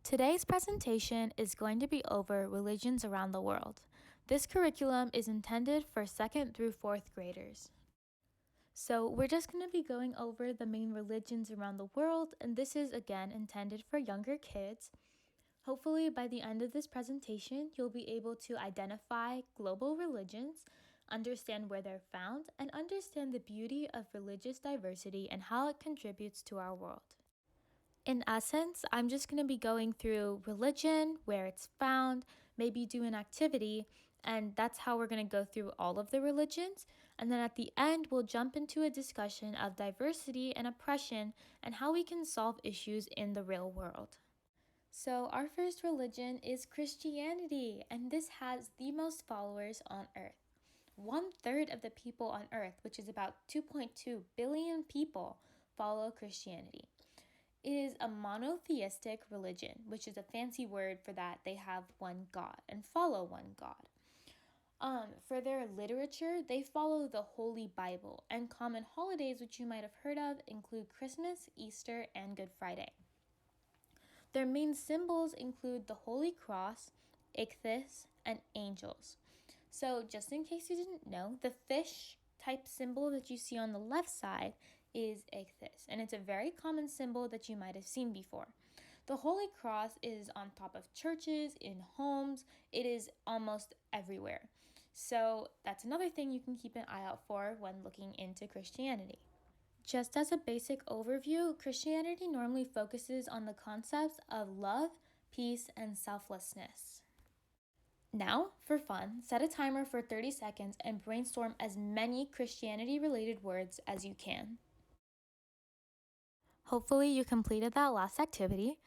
Today's presentation is going to be over religions around the world. This curriculum is intended for 2nd through 4th graders. So we're just going to be going over the main religions around the world, and this is again intended for younger kids. Hopefully by the end of this presentation, you'll be able to identify global religions, understand where they're found, and understand the beauty of religious diversity and how it contributes to our world. In essence, I'm just going to be going through religion, where it's found, maybe do an activity, and that's how we're going to go through all of the religions. And then at the end, we'll jump into a discussion of diversity and oppression and how we can solve issues in the real world. So our first religion is Christianity, and this has the most followers on earth. 1/3 of the people on earth, which is about 2.2 billion people, follow Christianity. It is a monotheistic religion, which is a fancy word for that they have one God and follow one God. For their literature, they follow the Holy Bible, and common holidays which you might have heard of include Christmas, Easter, and Good Friday. Their main symbols include the Holy Cross, ichthys, and angels. So just in case you didn't know, the fish type symbol that you see on the left side is ichthys, and it's a very common symbol that you might have seen before. The Holy Cross is on top of churches, in homes, it is almost everywhere. So that's another thing you can keep an eye out for when looking into Christianity. Just as a basic overview, Christianity normally focuses on the concepts of love, peace, and selflessness. Now, for fun, set a timer for 30 seconds and brainstorm as many Christianity-related words as you can. Hopefully you completed that last activity.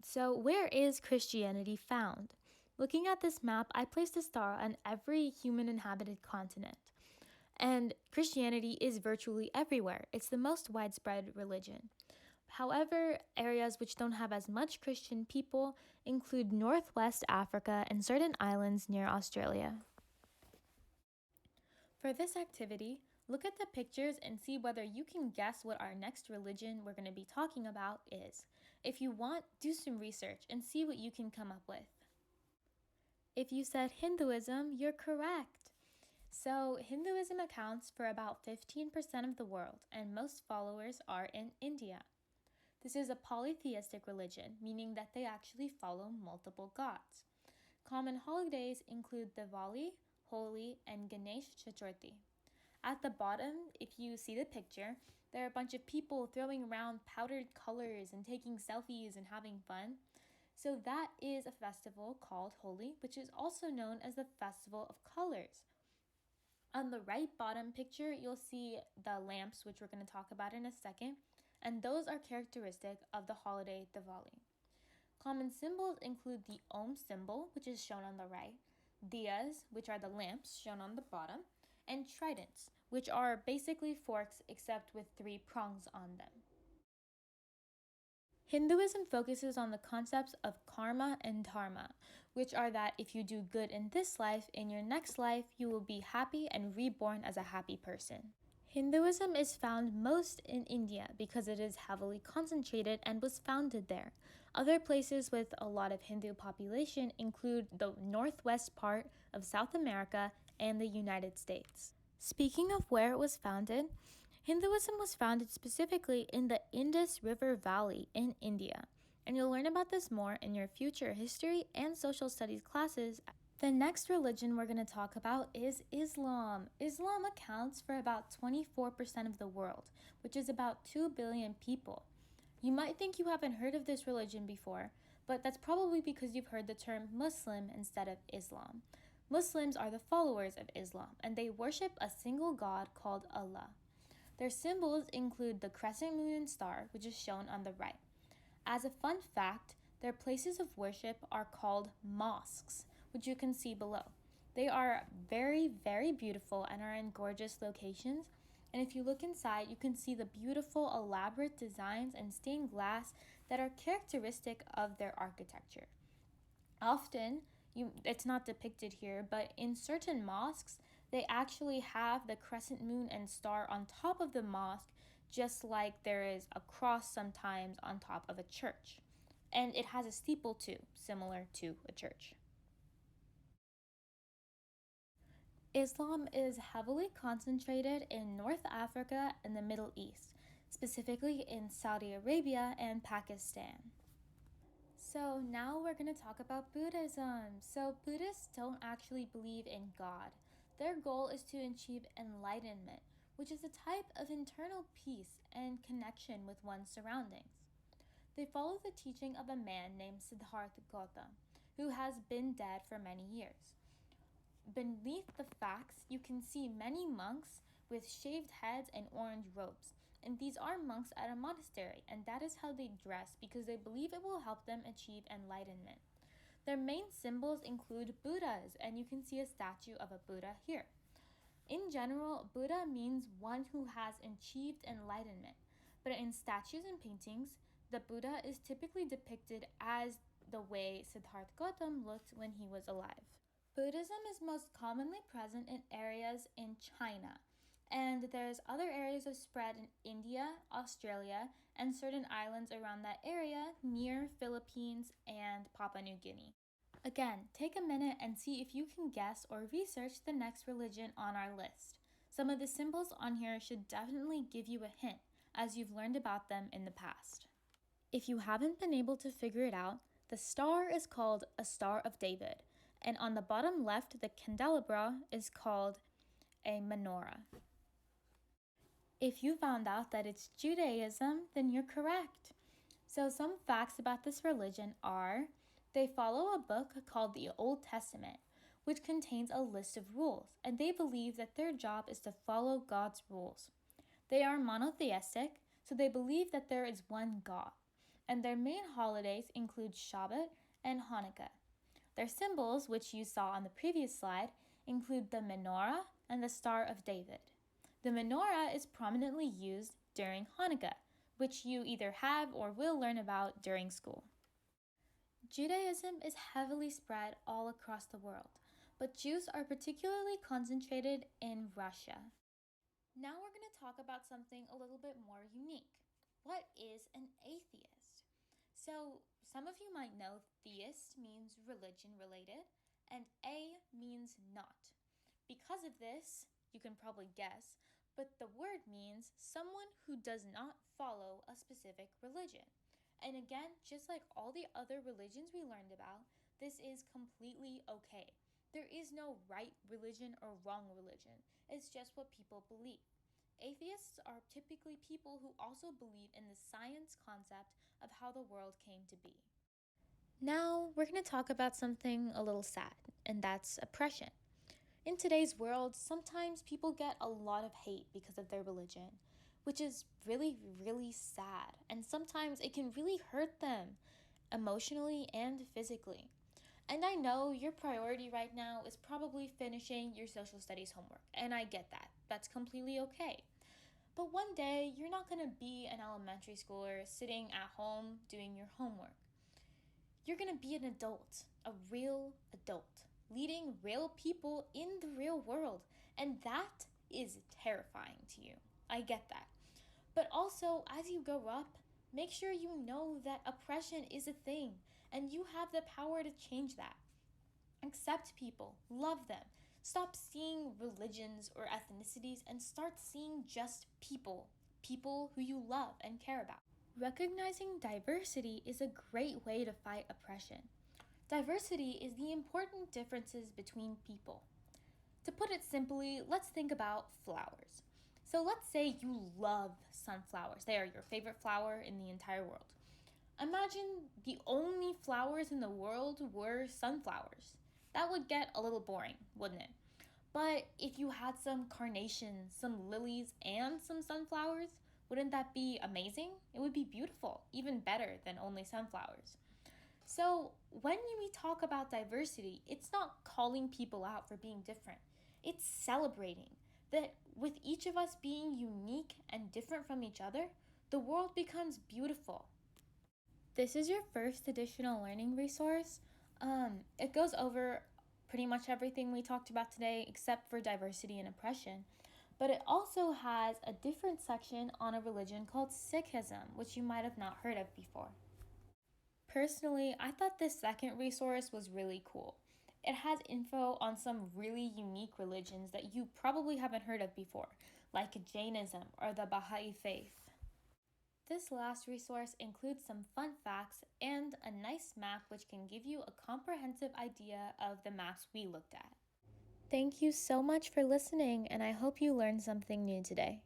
So where is Christianity found? Looking at this map, I placed a star on every human-inhabited continent. And Christianity is virtually everywhere. It's the most widespread religion. However, areas which don't have as much Christian people include Northwest Africa and certain islands near Australia. For this activity, look at the pictures and see whether you can guess what our next religion we're going to be talking about is. If you want, do some research and see what you can come up with. If you said Hinduism, you're correct. So Hinduism accounts for about 15% of the world, and most followers are in India. This is a polytheistic religion, meaning that they actually follow multiple gods. Common holidays include Diwali, Holi, and Ganesh Chaturthi. At the bottom, if you see the picture, there are a bunch of people throwing around powdered colors and taking selfies and having fun. So that is a festival called Holi, which is also known as the Festival of Colors. On the right bottom picture, you'll see the lamps, which we're going to talk about in a second, and those are characteristic of the holiday Diwali. Common symbols include the Om symbol, which is shown on the right, diyas, which are the lamps shown on the bottom, and tridents, which are basically forks except with 3 prongs on them. Hinduism focuses on the concepts of karma and dharma, which are that if you do good in this life, in your next life, you will be happy and reborn as a happy person. Hinduism is found most in India because it is heavily concentrated and was founded there. Other places with a lot of Hindu population include the northwest part of South America and the United States. Speaking of where it was founded, Hinduism was founded specifically in the Indus River Valley in India, and you'll learn about this more in your future history and social studies classes. The next religion we're going to talk about is Islam. Islam accounts for about 24% of the world, which is about 2 billion people. You might think you haven't heard of this religion before, but that's probably because you've heard the term Muslim instead of Islam. Muslims are the followers of Islam, and they worship a single God called Allah. Their symbols include the crescent moon and star, which is shown on the right. As a fun fact, their places of worship are called mosques, which you can see below. They are very, very beautiful and are in gorgeous locations. And if you look inside, you can see the beautiful, elaborate designs and stained glass that are characteristic of their architecture. Often, it's not depicted here, but in certain mosques, they actually have the crescent moon and star on top of the mosque, just like there is a cross sometimes on top of a church. And it has a steeple too, similar to a church. Islam is heavily concentrated in North Africa and the Middle East, specifically in Saudi Arabia and Pakistan. So now we're going to talk about Buddhism. So Buddhists don't actually believe in God. Their goal is to achieve enlightenment, which is a type of internal peace and connection with one's surroundings. They follow the teaching of a man named Siddhartha Gautama, who has been dead for many years. Beneath the facts, you can see many monks with shaved heads and orange robes. And these are monks at a monastery, and that is how they dress because they believe it will help them achieve enlightenment. Their main symbols include Buddhas, and you can see a statue of a Buddha here. In general, Buddha means one who has achieved enlightenment, but in statues and paintings, the Buddha is typically depicted as the way Siddhartha Gautama looked when he was alive. Buddhism is most commonly present in areas in China, and there's other areas of spread in India, Australia, and certain islands around that area near Philippines and Papua New Guinea. Again, take a minute and see if you can guess or research the next religion on our list. Some of the symbols on here should definitely give you a hint, as you've learned about them in the past. If you haven't been able to figure it out, the star is called a Star of David, and on the bottom left, the candelabra is called a menorah. If you found out that it's Judaism, then you're correct. So some facts about this religion are they follow a book called the Old Testament, which contains a list of rules, and they believe that their job is to follow God's rules. They are monotheistic, so they believe that there is one God, and their main holidays include Shabbat and Hanukkah. Their symbols, which you saw on the previous slide, include the menorah and the Star of David. The menorah is prominently used during Hanukkah, which you either have or will learn about during school. Judaism is heavily spread all across the world, but Jews are particularly concentrated in Russia. Now we're going to talk about something a little bit more unique. What is an atheist? So, some of you might know theist means religion related, and a means not. Because of this, you can probably guess, but the word means someone who does not follow a specific religion. And again, just like all the other religions we learned about, this is completely okay. There is no right religion or wrong religion. It's just what people believe. Atheists are typically people who also believe in the science concept of how the world came to be. Now, we're going to talk about something a little sad, and that's oppression. In today's world, sometimes people get a lot of hate because of their religion, which is really, really sad, and sometimes it can really hurt them emotionally and physically. And I know your priority right now is probably finishing your social studies homework, and I get that. That's completely okay. But one day, you're not going to be an elementary schooler sitting at home doing your homework. You're going to be an adult, a real adult, leading real people in the real world, and that is terrifying to you. I get that. But also, as you grow up, make sure you know that oppression is a thing, and you have the power to change that. Accept people, love them. Stop seeing religions or ethnicities and start seeing just people who you love and care about. Recognizing diversity is a great way to fight oppression. Diversity is the important differences between people. To put it simply, let's think about flowers. So let's say you love sunflowers. They are your favorite flower in the entire world. Imagine the only flowers in the world were sunflowers. That would get a little boring, wouldn't it? But if you had some carnations, some lilies, and some sunflowers, wouldn't that be amazing? It would be beautiful, even better than only sunflowers. So when we talk about diversity, it's not calling people out for being different. It's celebrating that with each of us being unique and different from each other, the world becomes beautiful. This is your first additional learning resource. It goes over pretty much everything we talked about today except for diversity and oppression. But it also has a different section on a religion called Sikhism, which you might have not heard of before. Personally, I thought this second resource was really cool. It has info on some really unique religions that you probably haven't heard of before, like Jainism or the Baha'i Faith. This last resource includes some fun facts and a nice map which can give you a comprehensive idea of the maps we looked at. Thank you so much for listening, and I hope you learned something new today.